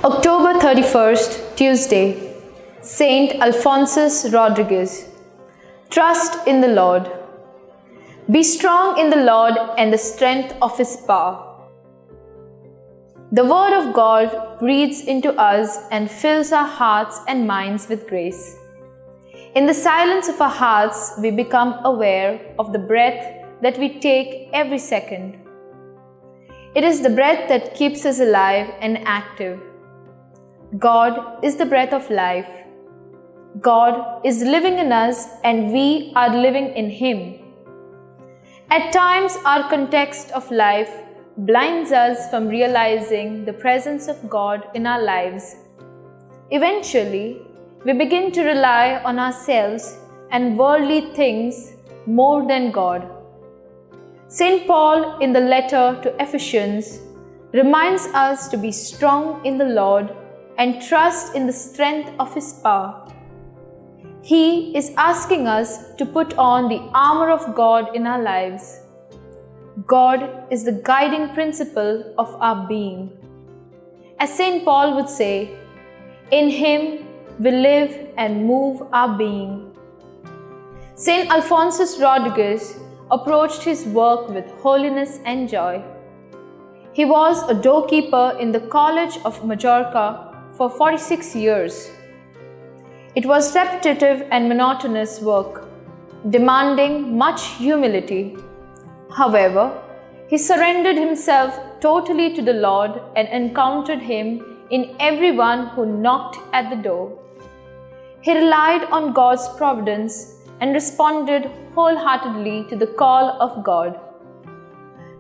October 31st, Tuesday, Saint Alphonsus Rodriguez. Trust in the Lord. Be strong in the Lord and the strength of His power. The Word of God breathes into us and fills our hearts and minds with grace. In the silence of our hearts, we become aware of the breath that we take every second. It is the breath that keeps us alive and active. God is the breath of life. God is living in us and we are living in Him. At times, our context of life blinds us from realizing the presence of God in our lives. Eventually, we begin to rely on ourselves and worldly things more than God. St. Paul, in the letter to Ephesians, reminds us to be strong in the Lord and trust in the strength of His power. He is asking us to put on the armor of God in our lives. God is the guiding principle of our being. As St. Paul would say, in Him we live and move our being. St. Alphonsus Rodriguez approached his work with holiness and joy. He was a doorkeeper in the College of Majorca for 46 years. It was repetitive and monotonous work, demanding much humility. However, he surrendered himself totally to the Lord and encountered Him in everyone who knocked at the door. He relied on God's providence and responded wholeheartedly to the call of God.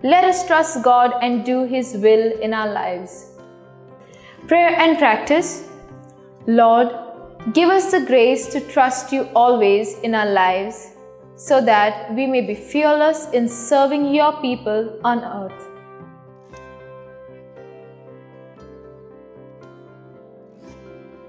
Let us trust God and do His will in our lives. Prayer and practice. Lord, give us the grace to trust You always in our lives, so that we may be fearless in serving Your people on earth.